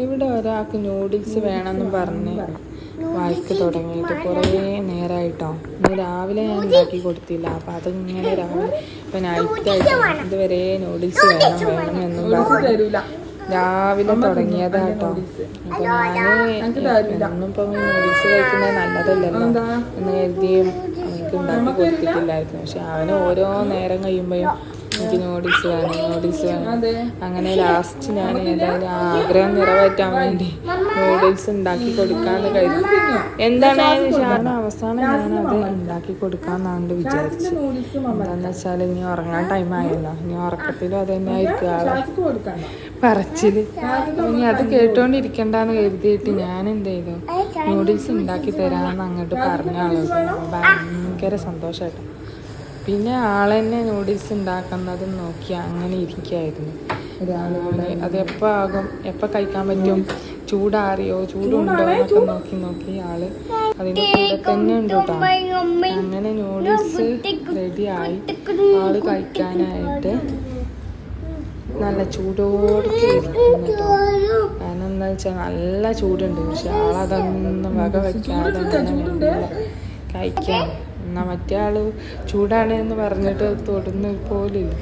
ഇവിടെ ഒരാൾക്ക് നൂഡിൽസ് വേണമെന്നും പറഞ്ഞ് വായിക്ക് തുടങ്ങിയിട്ട് കുറേ നേരമായിട്ടോ. ഇന്ന് രാവിലെ ഞാൻ ഉണ്ടാക്കി കൊടുത്തില്ല. അപ്പം അതിങ്ങനെ രാവിലെ ഇപ്പം നൈറ്റായിട്ട് ഇതുവരെ നൂഡിൽസ് വേണം എന്നും പറഞ്ഞു രാവിലെ തുടങ്ങിയതാട്ടോ. അപ്പം ഞാൻ എന്നും ഇപ്പം നൂഡിൽസ് കഴിക്കുന്നത് നല്ലതല്ലല്ലോ എന്ന് കരുതിയും എനിക്ക് ഉണ്ടാക്കി കൊടുത്തിട്ടില്ലായിരുന്നു. പക്ഷെ അവന് ഓരോ നേരം കഴിയുമ്പോഴും എനിക്ക് നൂഡിൽസ് വേണം. അങ്ങനെ ലാസ്റ്റ് ഞാൻ ഏതായാലും ആഗ്രഹം നിറവേറ്റാൻ വേണ്ടി നൂഡിൽസ് ഉണ്ടാക്കി കൊടുക്കാന്ന് കരുതി. എന്താണ് അവസാനം ഞാനത് ഉണ്ടാക്കി കൊടുക്കാന്നാണ്ട് വിചാരിച്ചു. എന്താന്ന് വെച്ചാൽ ഇനി ഉറങ്ങാൻ ടൈമായല്ലോ. ഇനി ഉറക്കത്തിലും അത് തന്നെ ആയിരിക്കും പറച്ചില്. ഇനി അത് കേട്ടോണ്ടിരിക്കണ്ടെന്ന് കരുതിയിട്ട് ഞാൻ എന്ത് ചെയ്തു, നൂഡിൽസ് ഉണ്ടാക്കി തരാമെന്ന് അങ്ങോട്ട് പറഞ്ഞ ആളോട് ഭയങ്കര സന്തോഷമായിട്ട്. പിന്നെ ആളെന്നെ നൂഡിൽസ് ഉണ്ടാക്കുന്നതും നോക്കി അങ്ങനെ ഇരിക്കുകയായിരുന്നു. ഒരാളുകൂടെ അത് എപ്പോൾ ആകും, എപ്പോൾ കഴിക്കാൻ പറ്റും, ചൂടാറിയോ ചൂടുണ്ടോ എന്നൊക്കെ നോക്കി ആള് അതിൻ്റെ കൂടെ തന്നെ ഉണ്ട് കേട്ടോ. അങ്ങനെ നൂഡിൽസ് റെഡിയായി. ആള് കഴിക്കാനായിട്ട് നല്ല ചൂടോടൊക്കെ ഇരിക്കുന്നു കേട്ടോ. കാരണം എന്താ വെച്ചാൽ നല്ല ചൂടുണ്ട്. പക്ഷെ ആളതൊന്നും വക വെക്കാതെ അങ്ങനെ കഴിക്കാൻ. എന്നാൽ മറ്റേ ആള് ചൂടാണ് എന്ന് പറഞ്ഞിട്ട് തൊടുന്ന പോലില്ല.